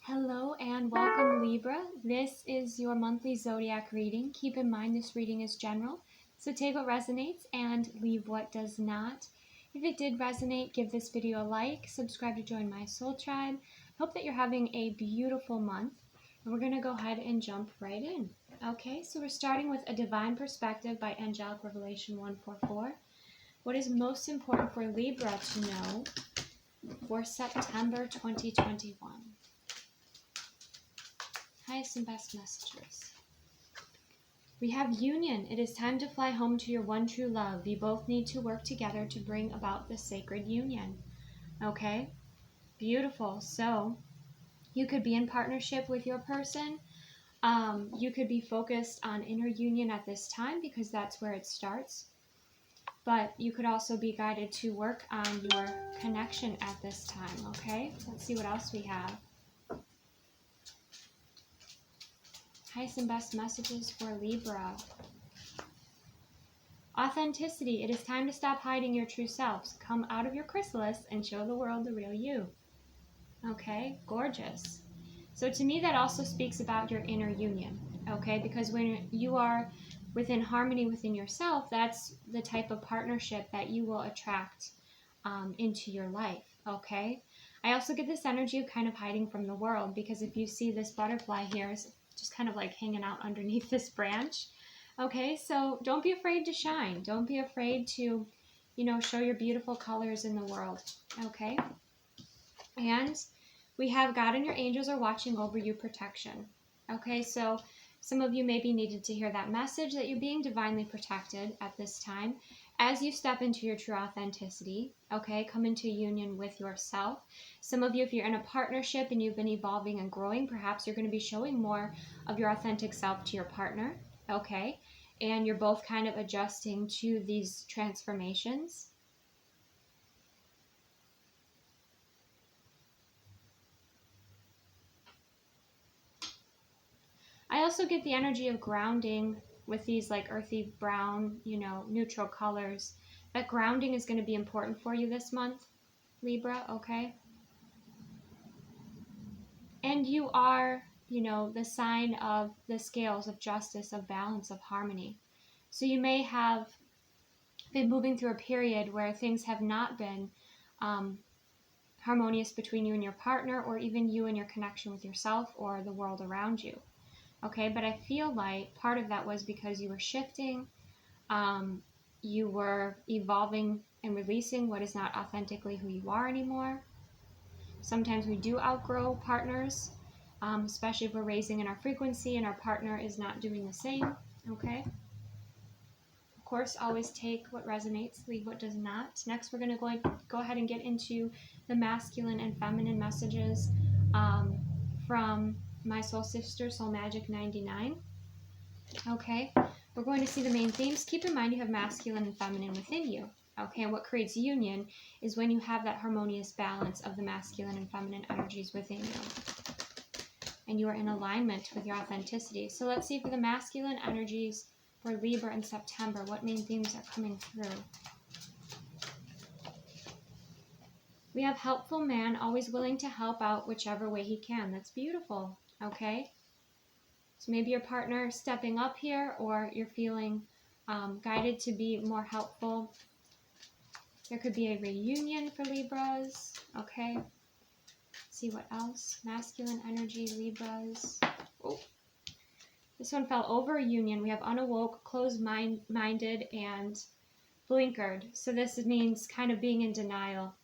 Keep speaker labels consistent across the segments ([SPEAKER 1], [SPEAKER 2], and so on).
[SPEAKER 1] Hello and welcome, Libra. This is your monthly zodiac reading. Keep in mind this reading is general, so take what resonates and leave what does not. If it did resonate, give this video a like, subscribe to join my soul tribe. Hope that you're having a beautiful month, and we're going to go ahead and jump right in. Okay, so we're starting with A Divine Perspective by Angelic Revelation 144. What is most important for Libra to know for September 2021? Highest and best messages. We have union. It is time to fly home to your one true love. You both need to work together to bring about the sacred union. Okay? Beautiful. So, you could be in partnership with your person. You could be focused on inner union at this time because that's where it starts. But you could also be guided to work on your connection at this time. Okay? Let's see what else we have. Highest and best messages for Libra. Authenticity. It is time to stop hiding your true selves. Come out of your chrysalis and show the world the real you. Okay, gorgeous. So to me that also speaks about your inner union. Okay, because when you are within harmony within yourself, that's the type of partnership that you will attract into your life. Okay, I also get this energy of kind of hiding from the world, because if you see this butterfly here is just kind of like hanging out underneath this branch. Okay, so don't be afraid to shine. Don't be afraid to, show your beautiful colors in the world. Okay, and we have God and your angels are watching over you, protection. Okay, so some of you maybe needed to hear that message that you're being divinely protected at this time as you step into your true authenticity. Okay, come into union with yourself. Some of you, if you're in a partnership and you've been evolving and growing, perhaps you're going to be showing more of your authentic self to your partner. Okay, and you're both kind of adjusting to these transformations. I also get the energy of grounding with these like earthy brown, neutral colors. That grounding is going to be important for you this month, Libra, okay? And you are, the sign of the scales of justice, of balance, of harmony. So you may have been moving through a period where things have not been harmonious between you and your partner, or even you and your connection with yourself or the world around you. Okay, but I feel like part of that was because you were shifting, you were evolving and releasing what is not authentically who you are anymore. Sometimes we do outgrow partners, especially if we're raising in our frequency and our partner is not doing the same. Okay, of course, always take what resonates, leave what does not. Next, we're going to go ahead and get into the masculine and feminine messages from my soul sister, Soul Magic 99. Okay, we're going to see the main themes. Keep in mind you have masculine and feminine within you. Okay, and what creates union is when you have that harmonious balance of the masculine and feminine energies within you. And you are in alignment with your authenticity. So let's see for the masculine energies for Libra in September, what main themes are coming through. We have helpful man, always willing to help out whichever way he can. That's beautiful, okay? So maybe your partner stepping up here, or you're feeling guided to be more helpful. There could be a reunion for Libras, okay? Let's see what else. Masculine energy, Libras. Oh, this one fell over. Union. We have unawoke, closed-minded, and blinkered. So this means kind of being in denial.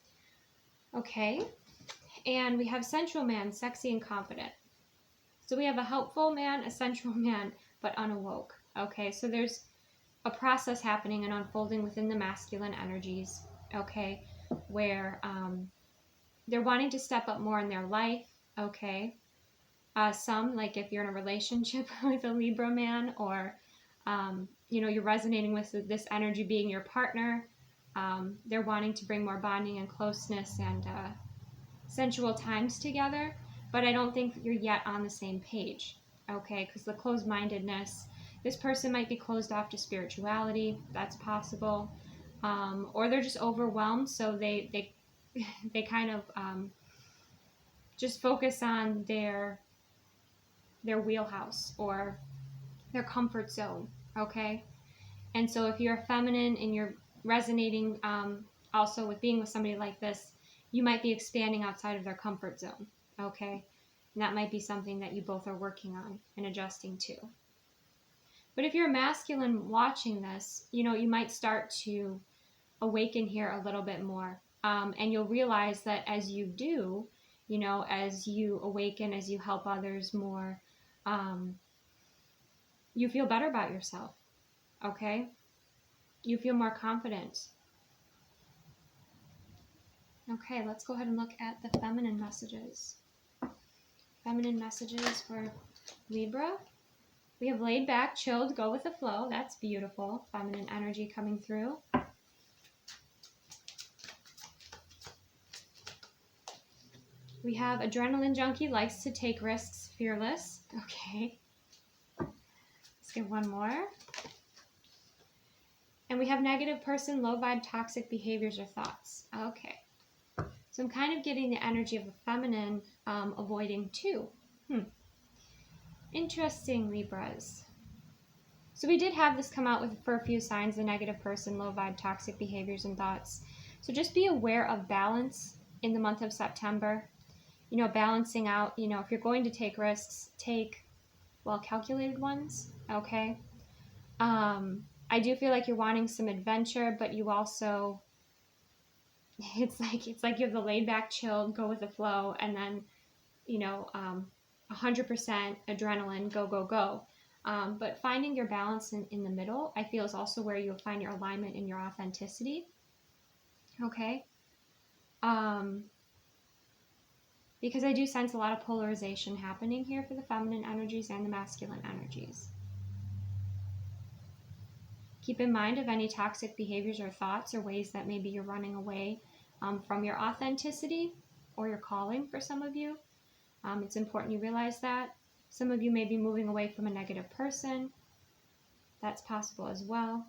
[SPEAKER 1] Okay. And we have sensual man, sexy and confident. So we have a helpful man, a sensual man, but unawoke. Okay, so there's a process happening and unfolding within the masculine energies, okay, where they're wanting to step up more in their life, okay. Some, like if you're in a relationship with a Libra man, or, you're resonating with this energy being your partner, they're wanting to bring more bonding and closeness and sensual times together. But I don't think you're yet on the same page, okay? Because the closed-mindedness, this person might be closed off to spirituality. That's possible. Or they're just overwhelmed, so they kind of just focus on their wheelhouse or their comfort zone, okay? And so if you're feminine and you're resonating also with being with somebody like this, you might be expanding outside of their comfort zone, okay? And that might be something that you both are working on and adjusting to. But if you're masculine watching this, you know, you might start to awaken here a little bit more. And you'll realize that as you do, you know, as you awaken, as you help others more, you feel better about yourself, okay? You feel more confident. Okay, let's go ahead and look at the feminine messages. Feminine messages for Libra. We have laid back, chilled, go with the flow. That's beautiful. Feminine energy coming through. We have adrenaline junkie, likes to take risks, fearless. Okay. Let's get one more. And we have negative person, low vibe, toxic behaviors or thoughts. Okay. So I'm kind of getting the energy of the feminine avoiding too. Interesting, Libras. So we did have this come out for a few signs, the negative person, low vibe, toxic behaviors and thoughts. So just be aware of balance in the month of September. You know, balancing out, you know, if you're going to take risks, take well-calculated ones, okay? I do feel like you're wanting some adventure, but you also, it's like you have the laid back, chilled, go with the flow, and then, you know, 100% adrenaline, go, go, go. But finding your balance in the middle, I feel, is also where you'll find your alignment and your authenticity, okay? Because I do sense a lot of polarization happening here for the feminine energies and the masculine energies. Keep in mind of any toxic behaviors or thoughts or ways that maybe you're running away from your authenticity or your calling for some of you. It's important you realize that. Some of you may be moving away from a negative person. That's possible as well.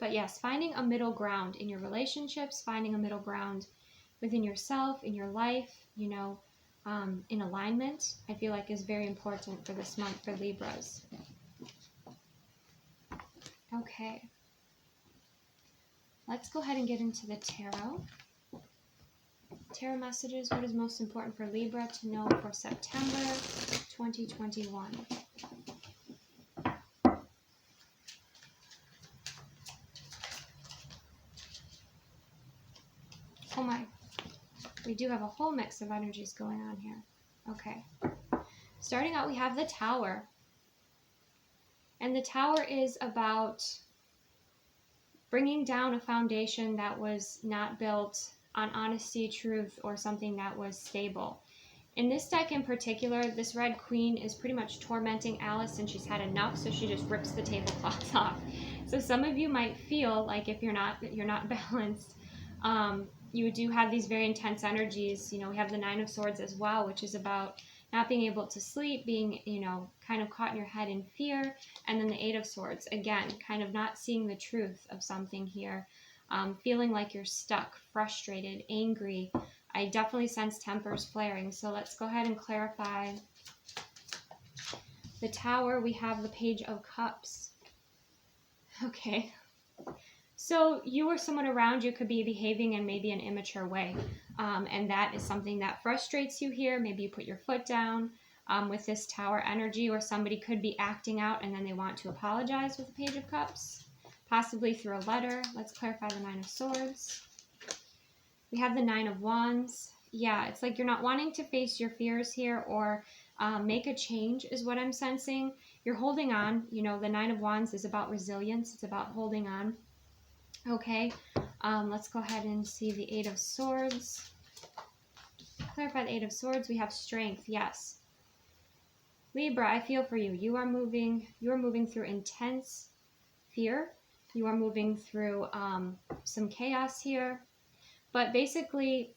[SPEAKER 1] But yes, finding a middle ground in your relationships, finding a middle ground within yourself, in your life, you know, in alignment, I feel like is very important for this month for Libras. Okay. Let's go ahead and get into the tarot. Tarot messages, what is most important for Libra to know for September 2021? Oh my, we do have a whole mix of energies going on here. Okay. Starting out, we have the Tower. And the Tower is about bringing down a foundation that was not built on honesty, truth, or something that was stable. In this deck in particular, this Red Queen is pretty much tormenting Alice and she's had enough, so she just rips the tablecloth off. So some of you might feel like if you're not balanced, you do have these very intense energies. You know, we have the Nine of Swords as well, which is about not being able to sleep, being, you know, kind of caught in your head in fear. And then the Eight of Swords, again, kind of not seeing the truth of something here, feeling like you're stuck, frustrated, angry. I definitely sense tempers flaring. So let's go ahead and clarify. The Tower, we have the Page of Cups. Okay. So you or someone around you could be behaving in maybe an immature way. And that is something that frustrates you here. Maybe you put your foot down with this Tower energy, or somebody could be acting out and then they want to apologize with the Page of Cups, possibly through a letter. Let's clarify the Nine of Swords. We have the Nine of Wands. Yeah, it's like you're not wanting to face your fears here or make a change is what I'm sensing. You're holding on. You know, the Nine of Wands is about resilience. It's about holding on. Okay, let's go ahead and see the Eight of Swords. Clarify the Eight of Swords. We have strength. Yes. Libra, I feel for you. You are moving through intense fear. You are moving through some chaos here. But basically,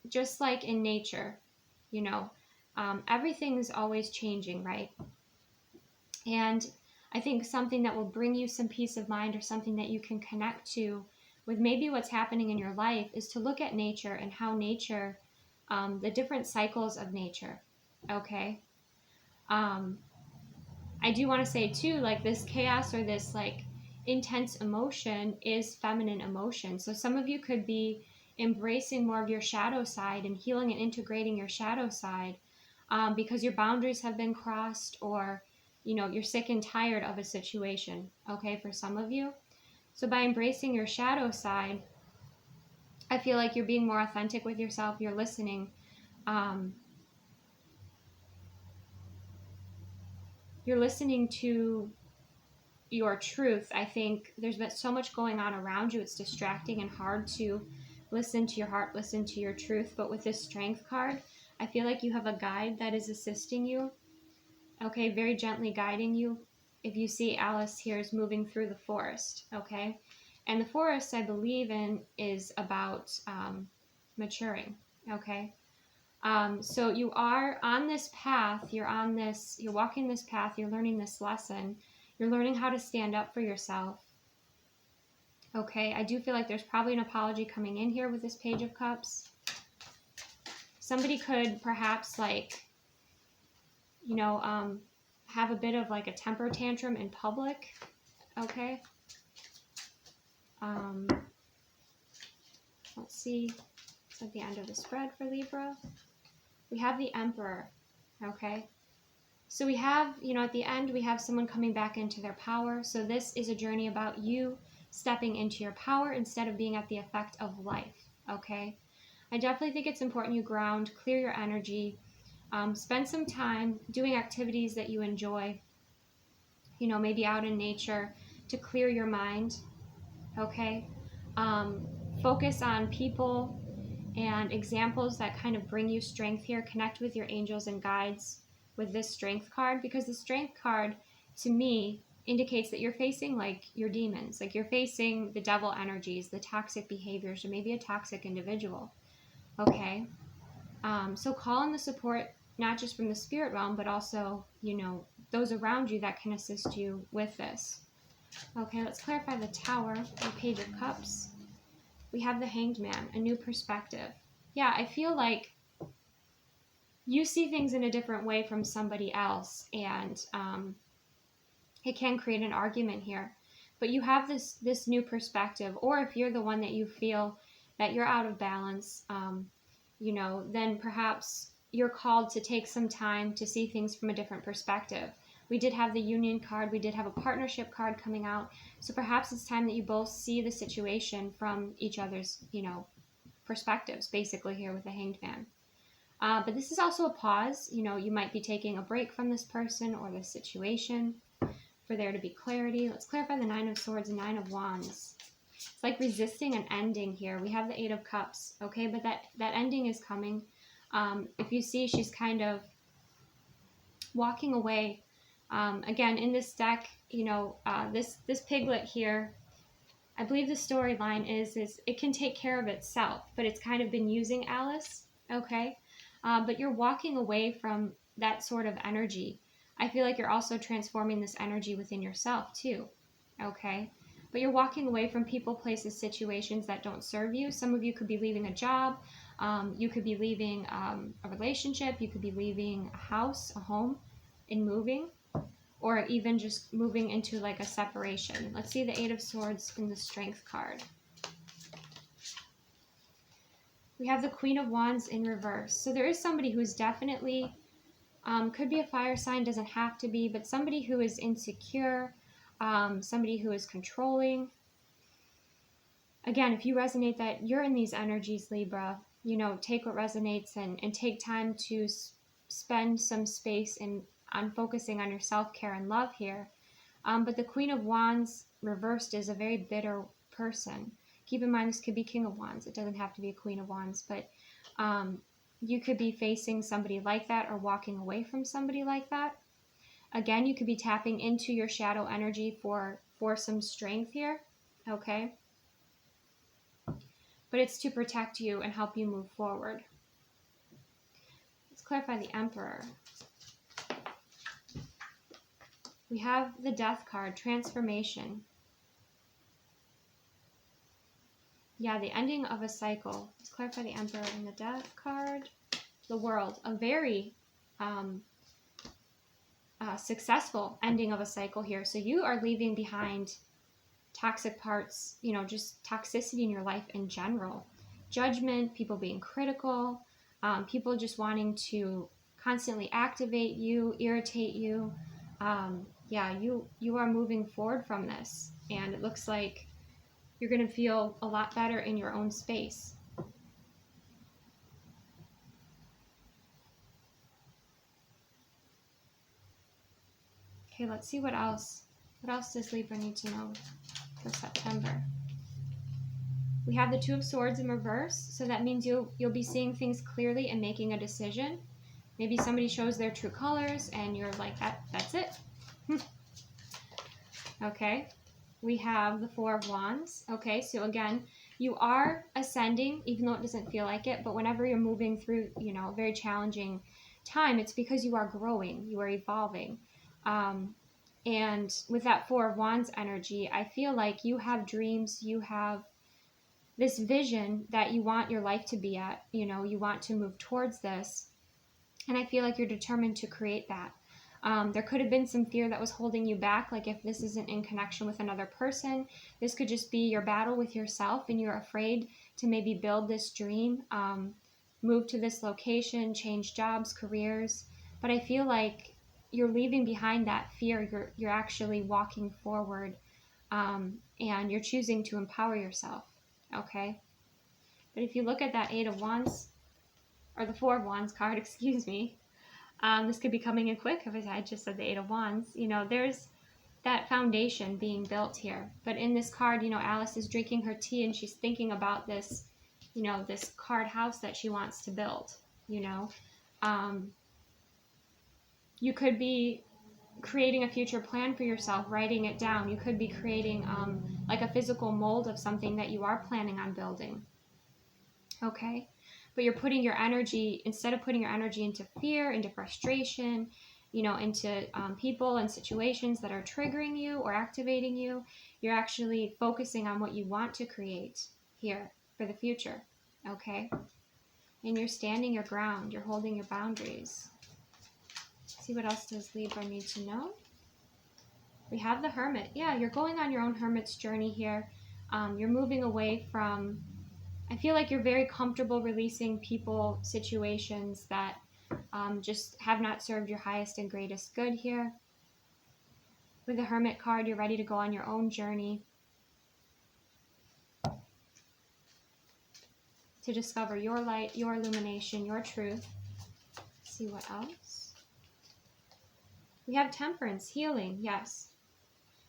[SPEAKER 1] just like in nature, you know, everything's always changing, right? And I think something that will bring you some peace of mind, or something that you can connect to with maybe what's happening in your life, is to look at nature and how nature, the different cycles of nature, okay? I do want to say too, like, this chaos or this like intense emotion is feminine emotion. So some of you could be embracing more of your shadow side and healing and integrating your shadow side, because your boundaries have been crossed, or, you know, you're sick and tired of a situation, okay, for some of you. So by embracing your shadow side, I feel like you're being more authentic with yourself. You're listening. You're listening to your truth. I think there's been so much going on around you. It's distracting and hard to listen to your heart, listen to your truth. But with this Strength card, I feel like you have a guide that is assisting you, okay, very gently guiding you. If you see, Alice here is moving through the forest, okay? And the forest, I believe in, is about maturing, okay? So you are on this path, you're walking this path, you're learning this lesson, you're learning how to stand up for yourself, okay? I do feel like there's probably an apology coming in here with this Page of Cups. Somebody could perhaps, like, you know, have a bit of like a temper tantrum in public, okay? Let's see, it's at the end of the spread for Libra. We have the Emperor, okay? So we have, you know, at the end, we have someone coming back into their power. So this is a journey about you stepping into your power instead of being at the effect of life, okay? I definitely think it's important you ground, clear your energy, spend some time doing activities that you enjoy, you know, maybe out in nature to clear your mind, okay? Focus on people and examples that kind of bring you strength here. Connect with your angels and guides with this Strength card, because the Strength card, to me, indicates that you're facing like your demons, like you're facing the devil energies, the toxic behaviors, or maybe a toxic individual, okay? So call in the support, not just from the spirit realm, but also, you know, those around you that can assist you with this. Okay, let's clarify the Tower, the Page of Cups. We have the Hanged Man, a new perspective. Yeah, I feel like you see things in a different way from somebody else, and it can create an argument here. But you have this new perspective, or if you're the one that you feel that you're out of balance, you know, then perhaps you're called to take some time to see things from a different perspective. We did have the Union card, we did have a partnership card coming out, so perhaps it's time that you both see the situation from each other's, you know, perspectives, basically here with the Hanged Man. But this is also a pause. You know, you might be taking a break from this person or this situation for there to be clarity. Let's clarify the Nine of Swords and Nine of Wands. It's like resisting an ending here. We have the Eight of Cups, okay? But that ending is coming. If you see, she's kind of walking away. Again, in this deck, you know, this piglet here, I believe the storyline is it can take care of itself, but it's kind of been using Alice, okay? But you're walking away from that sort of energy. I feel like you're also transforming this energy within yourself too, okay? But you're walking away from people, places, situations that don't serve you. Some of you could be leaving a job. You could be leaving a relationship. You could be leaving a house, a home, and moving. Or even just moving into like a separation. Let's see the Eight of Swords in the Strength card. We have the Queen of Wands in reverse. So there is somebody who is definitely, could be a fire sign, doesn't have to be, but somebody who is insecure, somebody who is controlling. Again, if you resonate that you're in these energies, Libra, you know, take what resonates and take time to spend some space on focusing on your self-care and love here. But the Queen of Wands reversed is a very bitter person. Keep in mind, this could be King of Wands. It doesn't have to be a Queen of Wands, but you could be facing somebody like that or walking away from somebody like that. Again, you could be tapping into your shadow energy for some strength here, okay? But it's to protect you and help you move forward. Let's clarify the Emperor. We have the Death card, transformation. Yeah, the ending of a cycle. Let's clarify the Emperor and the Death card. The World, a very successful ending of a cycle here. So you are leaving behind toxic parts, you know, just toxicity in your life in general. Judgment, people being critical, people just wanting to constantly activate you, irritate you. Yeah, you are moving forward from this, and it looks like you're going to feel a lot better in your own space. Okay, let's see what else. What else does Libra need to know for September? We have the Two of Swords in reverse, so that means you'll be seeing things clearly and making a decision. Maybe somebody shows their true colors and you're like, that's it. Okay, we have the Four of Wands. Okay, so again, you are ascending, even though it doesn't feel like it, but whenever you're moving through, you know, a very challenging time, it's because you are growing, you are evolving. And with that Four of Wands energy, I feel like you have dreams, you have this vision that you want your life to be at, you know, you want to move towards this. And I feel like you're determined to create that. There could have been some fear that was holding you back, like if this isn't in connection with another person, this could just be your battle with yourself and you're afraid to maybe build this dream, move to this location, change jobs, careers. But I feel like you're leaving behind that fear. You're actually walking forward, and you're choosing to empower yourself, okay? But if you look at that Eight of Wands, or the Four of Wands card, excuse me, this could be coming in quick. If I just said the Eight of Wands, you know, there's that foundation being built here. But in this card, you know, Alice is drinking her tea and she's thinking about this, you know, this card house that she wants to build, you know. You could be creating a future plan for yourself, writing it down. You could be creating like a physical mold of something that you are planning on building. Okay, but you're putting your energy, instead of putting your energy into fear, into frustration, you know, into people and situations that are triggering you or activating you, you're actually focusing on what you want to create here for the future, okay? And you're standing your ground, you're holding your boundaries. See what else does Libra need to know? We have the Hermit. Yeah, you're going on your own hermit's journey here. You're moving away from, I feel like you're very comfortable releasing people, situations that just have not served your highest and greatest good here. With the Hermit card, you're ready to go on your own journey to discover your light, your illumination, your truth. Let's see what else. We have Temperance, healing, yes.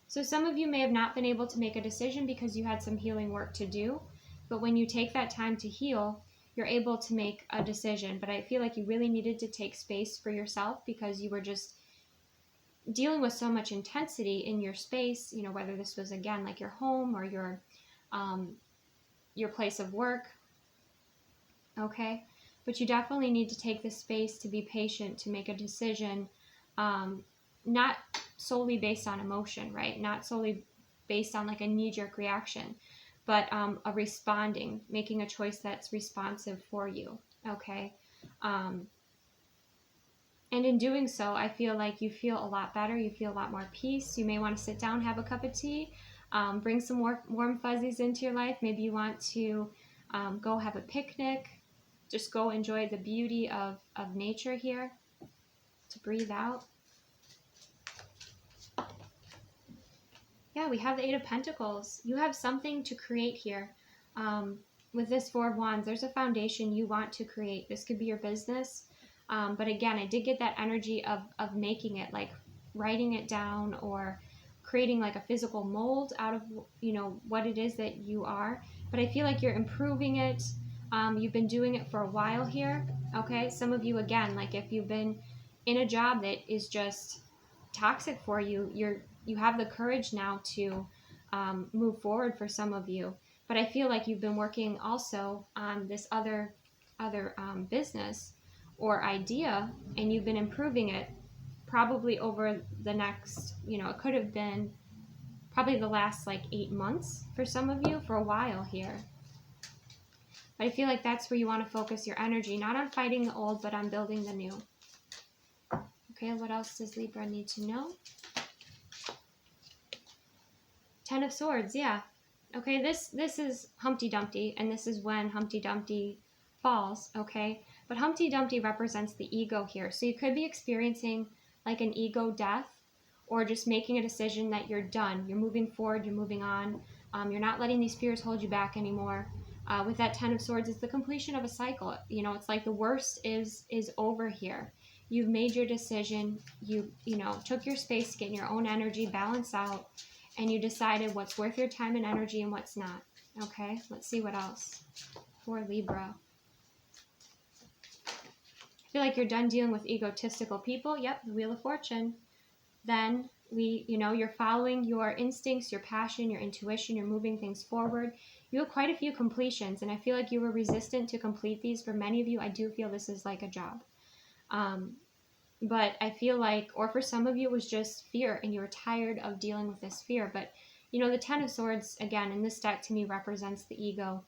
[SPEAKER 1] So some of you may have not been able to make a decision because you had some healing work to do. But when you take that time to heal, you're able to make a decision. But I feel like you really needed to take space for yourself because you were just dealing with so much intensity in your space, you know, whether this was, again, like your home or your place of work, okay? But you definitely need to take the space to be patient, to make a decision, not solely based on emotion, right? Not solely based on like a knee-jerk reaction, but a responding, making a choice that's responsive for you, okay? And in doing so, I feel like you feel a lot better. You feel a lot more peace. You may want to sit down, have a cup of tea, bring some warm fuzzies into your life. Maybe you want to go have a picnic. Just go enjoy the beauty of nature here, to breathe out. Yeah, we have the Eight of Pentacles. You have something to create here. With this Four of Wands, there's a foundation you want to create. This could be your business. But again, I did get that energy of making it, like writing it down or creating like a physical mold out of, you know, what it is that you are. But I feel like you're improving it. You've been doing it for a while here. Okay. Some of you, again, like if you've been in a job that is just toxic for you, you have the courage now to move forward for some of you. But I feel like you've been working also on this other business or idea, and you've been improving it. probably over the next, it could have been probably the last like 8 months for some of you, for a while here. But I feel like that's where you want to focus your energy, not on fighting the old, but on building the new. Okay, what else does Libra need to know? Ten of Swords, yeah. Okay, this is Humpty Dumpty, and this is when Humpty Dumpty falls, okay? But Humpty Dumpty represents the ego here. So you could be experiencing like an ego death, or just making a decision that you're done. You're moving forward, you're moving on. You're not letting these fears hold you back anymore. With that Ten of Swords, it's the completion of a cycle. It's like the worst is over here. You've made your decision. You took your space to get in your own energy, balance out, and you decided what's worth your time and energy and what's not. Okay, let's see what else for Libra. I feel like you're done dealing with egotistical people. Yep, the Wheel of Fortune. Then you're following your instincts, your passion, your intuition, you're moving things forward. You have quite a few completions, and I feel like you were resistant to complete these. For many of you, I do feel this is like a job. But I feel like, or for some of you, it was just fear, and you were tired of dealing with this fear. But, the Ten of Swords, again, in this deck to me represents the ego.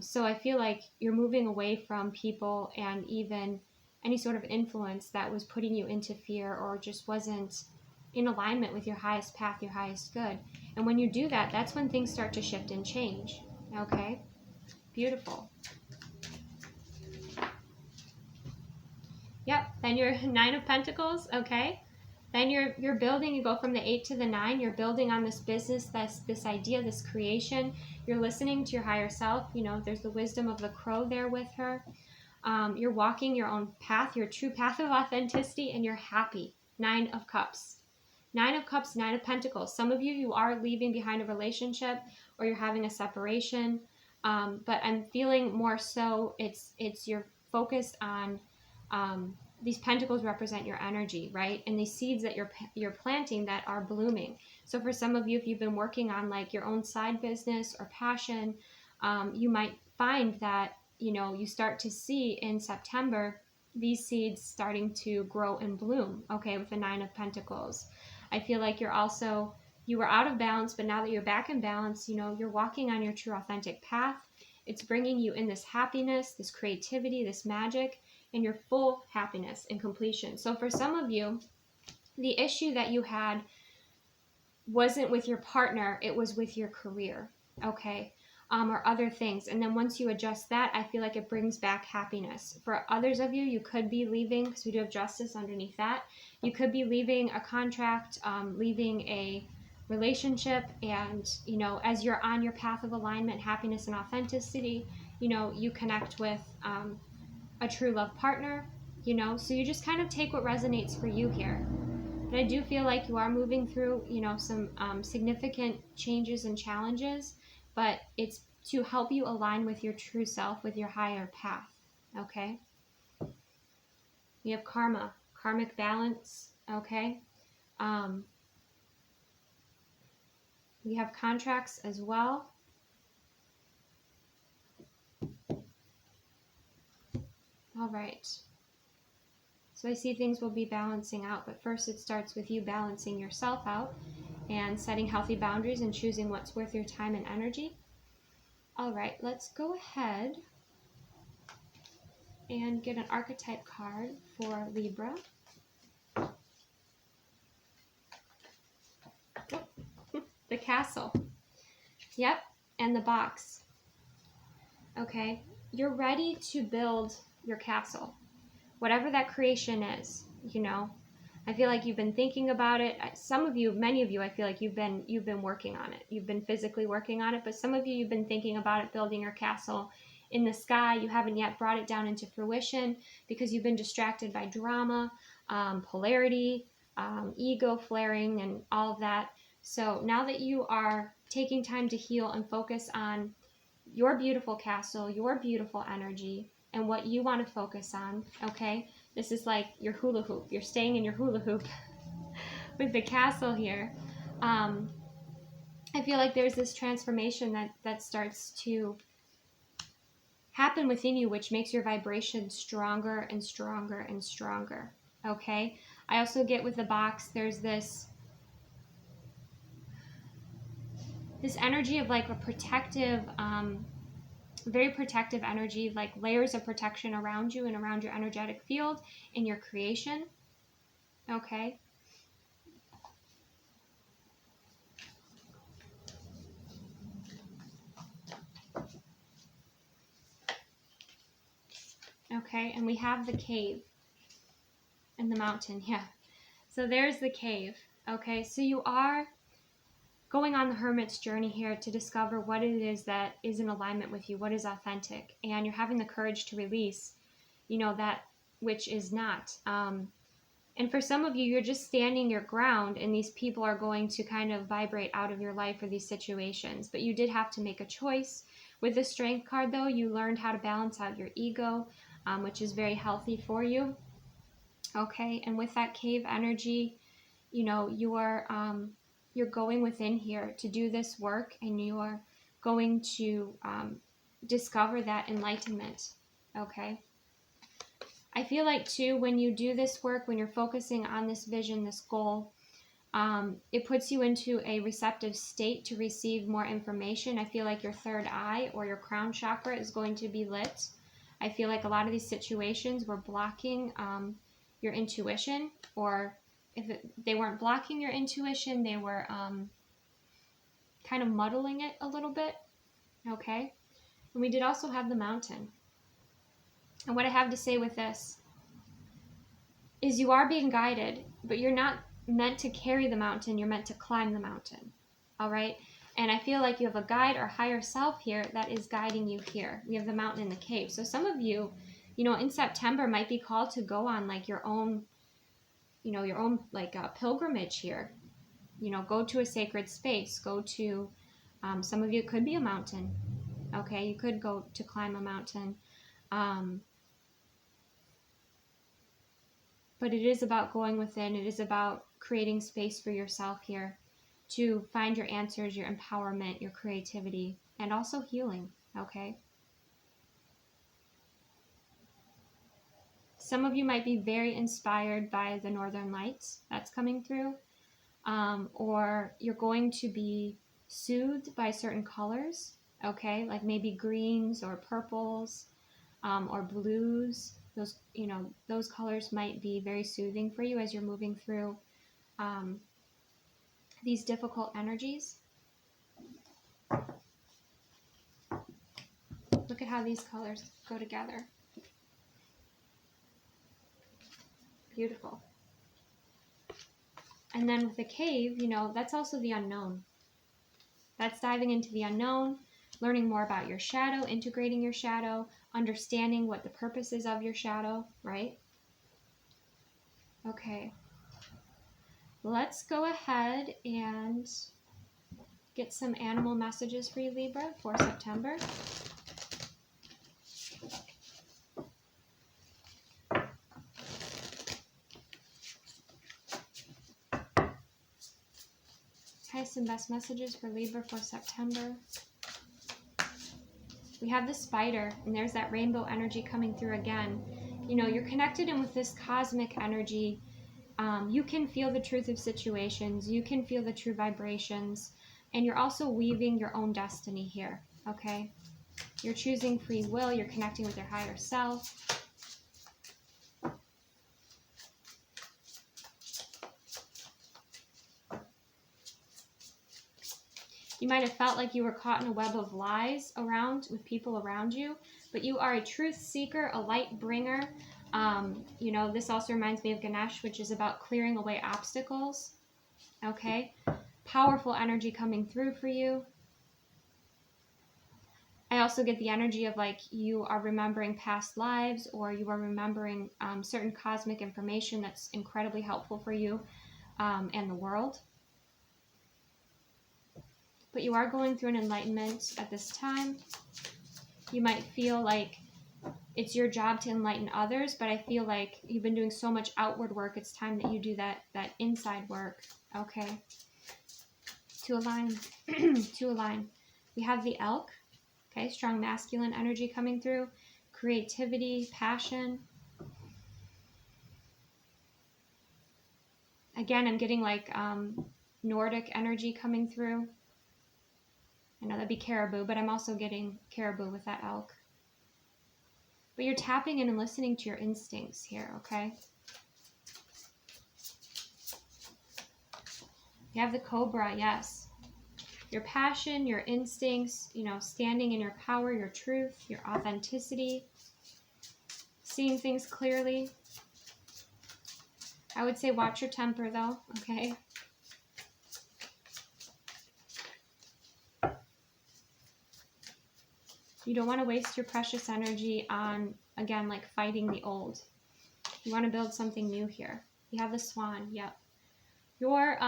[SPEAKER 1] So I feel like you're moving away from people and even any sort of influence that was putting you into fear or just wasn't in alignment with your highest path, your highest good. And when you do that, that's when things start to shift and change. Okay? Beautiful. Yep, then your Nine of Pentacles, okay? Then you're building, you go from the 8 to the 9, you're building on this business, this idea, this creation. You're listening to your higher self. There's the wisdom of the crow there with her. You're walking your own path, your true path of authenticity, and you're happy. Nine of Cups. Nine of Cups, Nine of Pentacles. Some of you are leaving behind a relationship, or you're having a separation. But I'm feeling more so it's you're focused on these pentacles represent your energy, right? And these seeds that you're planting that are blooming. So for some of you, if you've been working on like your own side business or passion, you might find that you start to see in September these seeds starting to grow and bloom, okay, with the Nine of Pentacles. I feel like you were out of balance, but now that you're back in balance, you're walking on your true authentic path. It's bringing you in this happiness, this creativity, this magic, and your full happiness and completion. So for some of you, the issue that you had wasn't with your partner, it was with your career, okay? Or other things. And then once you adjust that, I feel like it brings back happiness. For others of you, you could be leaving, because we do have Justice underneath that. You could be leaving a contract, leaving a relationship, and, as you're on your path of alignment, happiness, and authenticity, you connect with a true love partner, so you just kind of take what resonates for you here. But I do feel like you are moving through, some significant changes and challenges, but it's to help you align with your true self, with your higher path, okay? We have karma, karmic balance, okay? We have contracts as well. All right. So I see things will be balancing out, but first it starts with you balancing yourself out and setting healthy boundaries and choosing what's worth your time and energy. All right, let's go ahead and get an archetype card for Libra. Oh, the Castle. Yep, and the Box. Okay, you're ready to build your castle. Whatever that creation is, I feel like you've been thinking about it. Some of you, many of you, I feel like you've been working on it. You've been physically working on it, but some of you, you've been thinking about it, building your castle in the sky. You haven't yet brought it down into fruition because you've been distracted by drama, polarity, ego flaring, and all of that. So now that you are taking time to heal and focus on your beautiful castle, your beautiful energy, and what you want to focus on, okay? This is like your hula hoop. You're staying in your hula hoop with the castle here. I feel like there's this transformation that starts to happen within you, which makes your vibration stronger and stronger and stronger, okay? I also get with the box, there's this energy of like a protective, very protective energy, like layers of protection around you and around your energetic field in your creation. Okay. Okay, and we have the cave and the mountain. Yeah. So there's the cave. Okay, so you are going on the hermit's journey here to discover what it is that is in alignment with you, what is authentic, and you're having the courage to release, you know, that which is not. And for some of you, you're just standing your ground, and these people are going to kind of vibrate out of your life for these situations. But you did have to make a choice. With the Strength card, though, you learned how to balance out your ego, which is very healthy for you. Okay, and with that cave energy, you know, you're going within here to do this work, and you are going to discover that enlightenment. Okay. I feel like too, when you do this work, when you're focusing on this vision, this goal, it puts you into a receptive state to receive more information. I feel like your third eye or your crown chakra is going to be lit. I feel like a lot of these situations were blocking your intuition, or if they weren't blocking your intuition, they were kind of muddling it a little bit. Okay. And we did also have the mountain. And what I have to say with this is you are being guided, but you're not meant to carry the mountain, you're meant to climb the mountain. All right? And I feel like you have a guide or higher self here that is guiding you here. We have the mountain and the cave. So some of you, you know, in September might be called to go on like your own, you know, your own like pilgrimage here. You know, go to a sacred space, go to, some of you, it could be a mountain. Okay, you could go to climb a mountain. But it is about going within. It is about creating space for yourself here to find your answers, your empowerment, your creativity, and also healing, okay? Some of you might be very inspired by the Northern Lights that's coming through, or you're going to be soothed by certain colors, okay? Like maybe greens or purples, or blues. Those, you know, those colors might be very soothing for you as you're moving through these difficult energies. Look at how these colors go together. Beautiful. And then with the cave, you know, that's also the unknown. That's diving into the unknown, learning more about your shadow, integrating your shadow, understanding what the purpose is of your shadow, right? Okay. Let's go ahead and get some animal messages for you, Libra, for September. Okay, some best messages for Libra for September. We have the spider, and there's that rainbow energy coming through again. You know, you're connected in with this cosmic energy. You can feel the truth of situations. You can feel the true vibrations. And you're also weaving your own destiny here, okay? You're choosing free will. You're connecting with your higher self. You might have felt like you were caught in a web of lies around with people around you, but you are a truth seeker, a light bringer. You know, this also reminds me of Ganesh, which is about clearing away obstacles. Okay? Powerful energy coming through for you. I also get the energy of like you are remembering past lives, or you are remembering certain cosmic information that's incredibly helpful for you and the world. But you are going through an enlightenment at this time. You might feel like it's your job to enlighten others, but I feel like you've been doing so much outward work, it's time that you do that inside work, okay? To align, to align. We have the elk, okay? Strong masculine energy coming through, creativity, passion. Again, I'm getting like Nordic energy coming through. I know that'd be caribou, but I'm also getting caribou with that elk. But you're tapping in and listening to your instincts here, okay? You have the cobra, yes. Your passion, your instincts, you know, standing in your power, your truth, your authenticity, seeing things clearly. I would say watch your temper though, okay? You don't want to waste your precious energy on, again, like fighting the old. You want to build something new here. You have the swan, yep. Your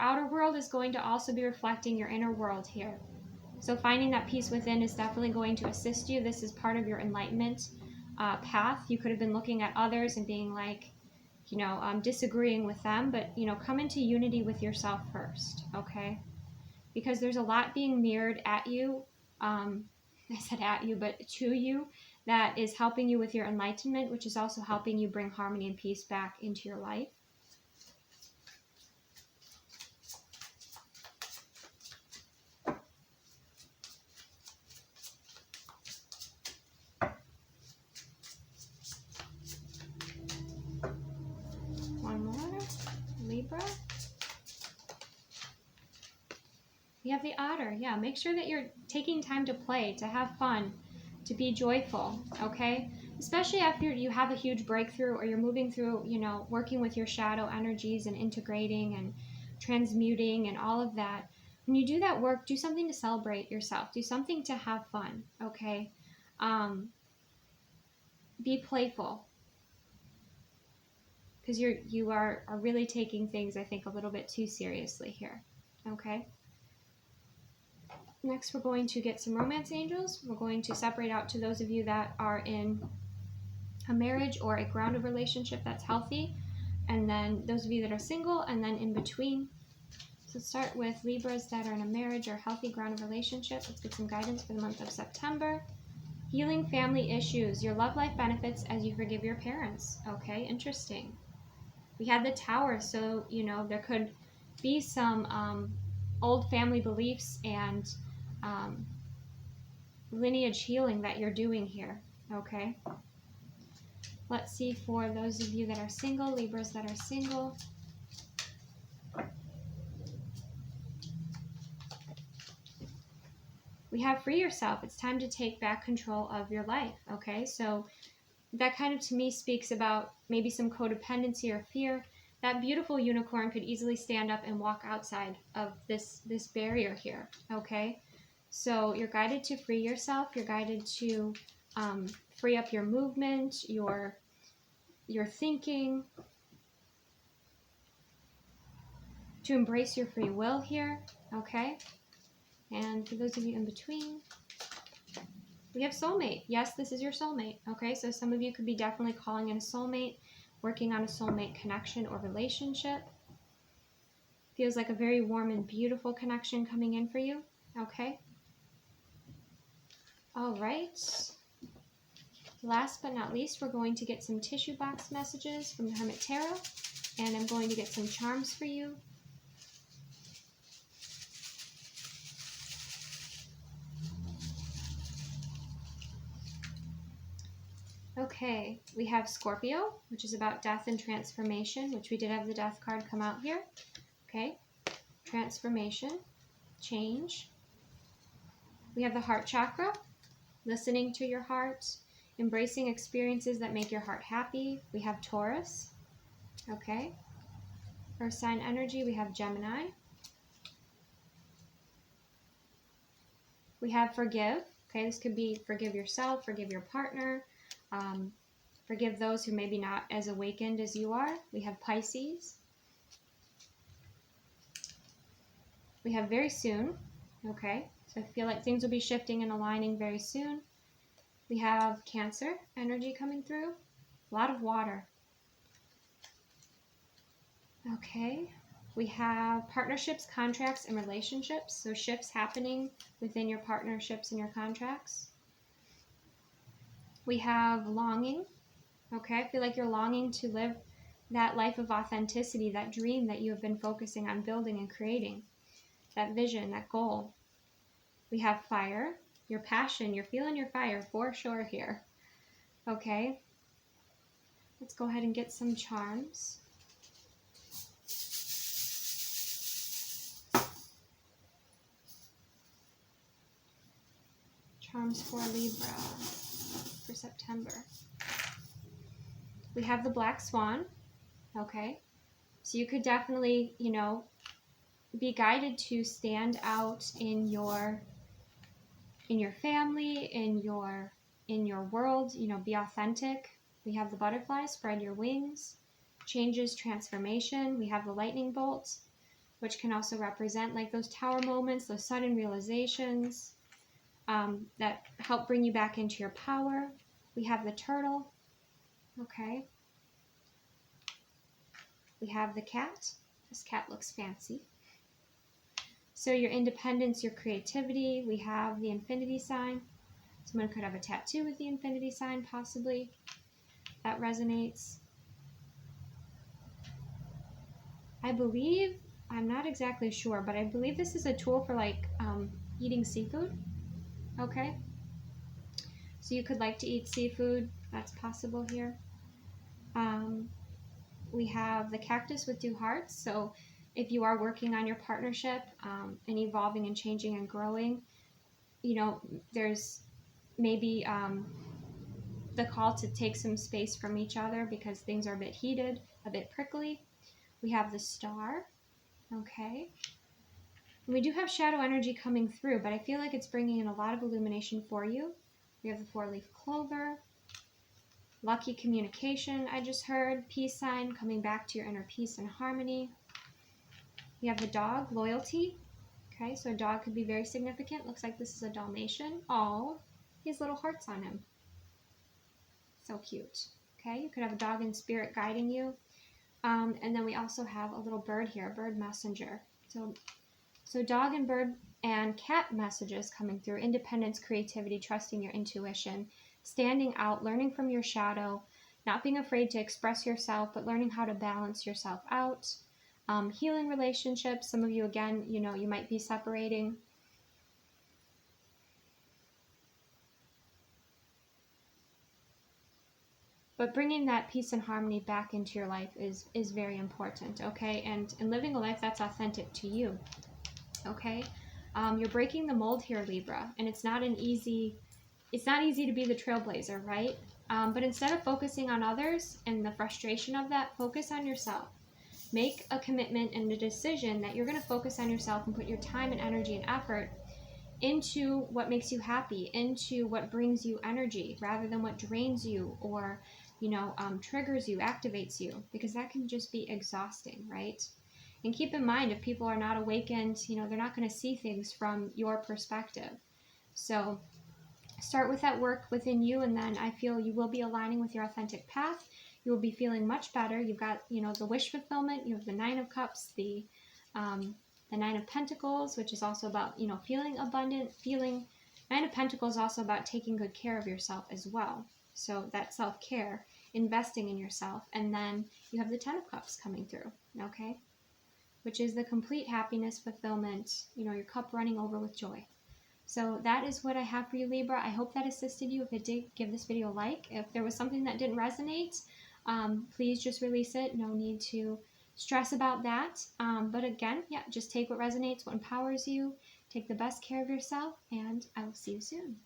[SPEAKER 1] outer world is going to also be reflecting your inner world here. So finding that peace within is definitely going to assist you. This is part of your enlightenment path. You could have been looking at others and being like, you know, disagreeing with them, but, you know, come into unity with yourself first, okay? Because there's a lot being mirrored at you. I said at you, but to you, that is helping you with your enlightenment, which is also helping you bring harmony and peace back into your life. One more, Libra. You have the otter, yeah. Make sure that you're taking time to play, to have fun, to be joyful, okay? Especially after you have a huge breakthrough or you're moving through, you know, working with your shadow energies and integrating and transmuting and all of that. When you do that work, do something to celebrate yourself. Do something to have fun, okay? Be playful. Because you are really taking things, I think, a little bit too seriously here, okay? Next, we're going to get some romance angels. We're going to separate out to those of you that are in a marriage or a grounded relationship that's healthy, and then those of you that are single, and then in between. So start with Libras that are in a marriage or healthy grounded relationship. Let's get some guidance for the month of September. Healing family issues. Your love life benefits as you forgive your parents. Okay, interesting. We had the Tower, so, you know, there could be some old family beliefs and lineage healing that you're doing here, okay? Let's see for those of you that are single, Libras that are single. We have free yourself. It's time to take back control of your life, okay? So that kind of, to me, speaks about maybe some codependency or fear. That beautiful unicorn could easily stand up and walk outside of this barrier here, okay? So you're guided to free yourself. You're guided to free up your movement, your thinking, to embrace your free will here, okay? And for those of you in between, we have soulmate. Yes, this is your soulmate, okay? So some of you could be definitely calling in a soulmate, working on a soulmate connection or relationship. Feels like a very warm and beautiful connection coming in for you, okay? All right. Last but not least, we're going to get some tissue box messages from the Hermit Tarot, and I'm going to get some charms for you. Okay, we have Scorpio, which is about death and transformation, which we did have the death card come out here. Okay, transformation, change. We have the heart chakra, listening to your heart, embracing experiences that make your heart happy. We have Taurus. Okay, earth sign energy, we have Gemini. We have forgive. Okay, this could be forgive yourself, forgive your partner, forgive those who maybe not as awakened as you are. We have Pisces. We have very soon. Okay, so I feel like things will be shifting and aligning very soon. We have Cancer energy coming through. A lot of water. Okay, we have partnerships, contracts, and relationships. So shifts happening within your partnerships and your contracts. We have longing. Okay, I feel like you're longing to live that life of authenticity, that dream that you have been focusing on building and creating, that vision, that goal. We have fire, your passion, you're feeling your fire for sure here. Okay, let's go ahead and get some charms. Charms for Libra for September. We have the Black Swan. Okay, so you could definitely, you know, be guided to stand out in your family, in your world, you know, be authentic. We have the butterfly, spread your wings, changes, transformation. We have the lightning bolt, which can also represent like those tower moments, those sudden realizations that help bring you back into your power. We have the turtle. Okay. We have the cat. This cat looks fancy. So your independence, your creativity. We have the infinity sign. Someone could have a tattoo with the infinity sign, possibly. That resonates. I believe, I'm not exactly sure, but I believe this is a tool for like eating seafood. Okay. So you could like to eat seafood. That's possible here. We have the cactus with 2 hearts. So if you are working on your partnership and evolving and changing and growing, you know, there's maybe the call to take some space from each other because things are a bit heated, a bit prickly. We have the star. Okay. And we do have shadow energy coming through, but I feel like it's bringing in a lot of illumination for you. We have the 4-leaf clover. Lucky communication, I just heard. Peace sign, coming back to your inner peace and harmony. We have the dog, loyalty. Okay, so a dog could be very significant. Looks like this is a Dalmatian. Oh, he has little hearts on him. So cute. Okay, you could have a dog in spirit guiding you. And then we also have a little bird here, bird messenger. So dog and bird and cat messages coming through. Independence, creativity, trusting your intuition, standing out, learning from your shadow, not being afraid to express yourself, but learning how to balance yourself out. Healing relationships. Some of you, again, you know, you might be separating. But bringing that peace and harmony back into your life is very important, okay? And living a life that's authentic to you, okay? You're breaking the mold here, Libra, and it's not easy to be the trailblazer, right? But instead of focusing on others and the frustration of that, focus on yourself. Make a commitment and a decision that you're going to focus on yourself and put your time and energy and effort into what makes you happy, into what brings you energy, rather than what drains you or, you know, triggers you, activates you, because that can just be exhausting, right? And keep in mind, if people are not awakened, you know, they're not going to see things from your perspective. So start with that work within you, and then I feel you will be aligning with your authentic path. You will be feeling much better. You've got, you know, the wish fulfillment. You have the 9 of Cups, the 9 of Pentacles, which is also about, you know, feeling abundant, 9 of Pentacles is also about taking good care of yourself as well. So that self-care, investing in yourself. And then you have the 10 of Cups coming through, okay? Which is the complete happiness, fulfillment, you know, your cup running over with joy. So that is what I have for you, Libra. I hope that assisted you. If it did, give this video a like. If there was something that didn't resonate, please just release it. No need to stress about that. But again, yeah, just take what resonates, what empowers you. Take the best care of yourself, and I will see you soon.